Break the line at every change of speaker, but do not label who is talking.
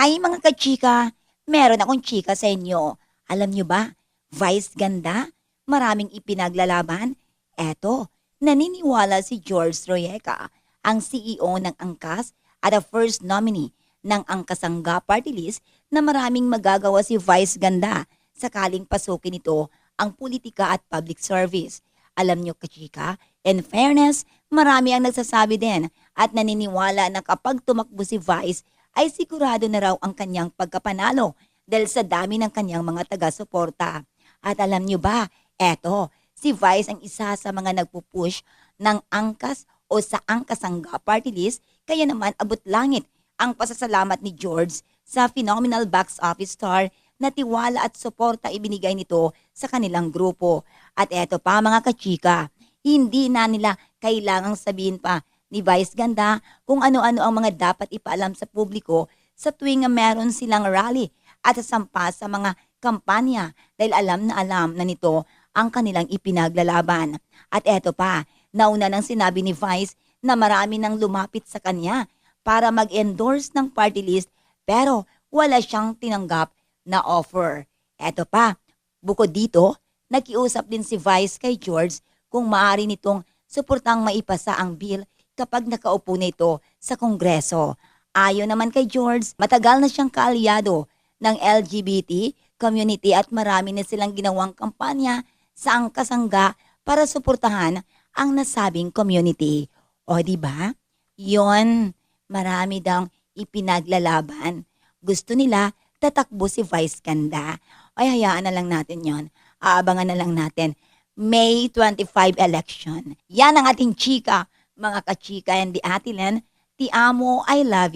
Hi mga kachika, meron akong chika sa inyo. Alam nyo ba, Vice ganda, maraming ipinaglalaban. Eto, naniniwala si George Royeca, ang CEO ng Angkas at the first nominee ng Angkasangga Party List na maraming magagawa si Vice ganda sakaling pasukin ito ang politika at public service. Alam nyo kachika, in fairness, marami ang nagsasabi din at naniniwala na kapag tumakbo si Vice ay sigurado na raw ang kanyang pagkapanalo dahil sa dami ng kanyang mga taga-suporta. At alam nyo ba, eto, si Vice ang isa sa mga nagpupush ng angkas o sa Angkasangga Party List, kaya naman abot langit ang pasasalamat ni George sa phenomenal box office star na tiwala at suporta ibinigay nito sa kanilang grupo. At eto pa mga kachika, hindi na nila kailangang sabihin pa ni Vice Ganda kung ano-ano ang mga dapat ipaalam sa publiko sa tuwing meron silang rally at sasampa sa mga kampanya dahil alam na nito ang kanilang ipinaglalaban. At eto pa, nauna nang sinabi ni Vice na marami nang lumapit sa kanya para mag-endorse ng party list pero wala siyang tinanggap na offer. Eto pa, bukod dito, nakiusap din si Vice kay George kung maaari nitong suportang maipasa ang bill kapag nakaupo na ito sa Kongreso. Ayon naman kay George, matagal na siyang kaalyado ng LGBT community at marami na silang ginawang kampanya sa Angkasangga para suportahan ang nasabing community. O di ba? Yon, marami daw ipinaglalaban. Gusto nila tatakbo si Vice Ganda. Ay hayaan na lang natin yon. Aabangan na lang natin May 25 election. Yan ang ating chika, mga kachika and the Atilen. Ti amo, I love you.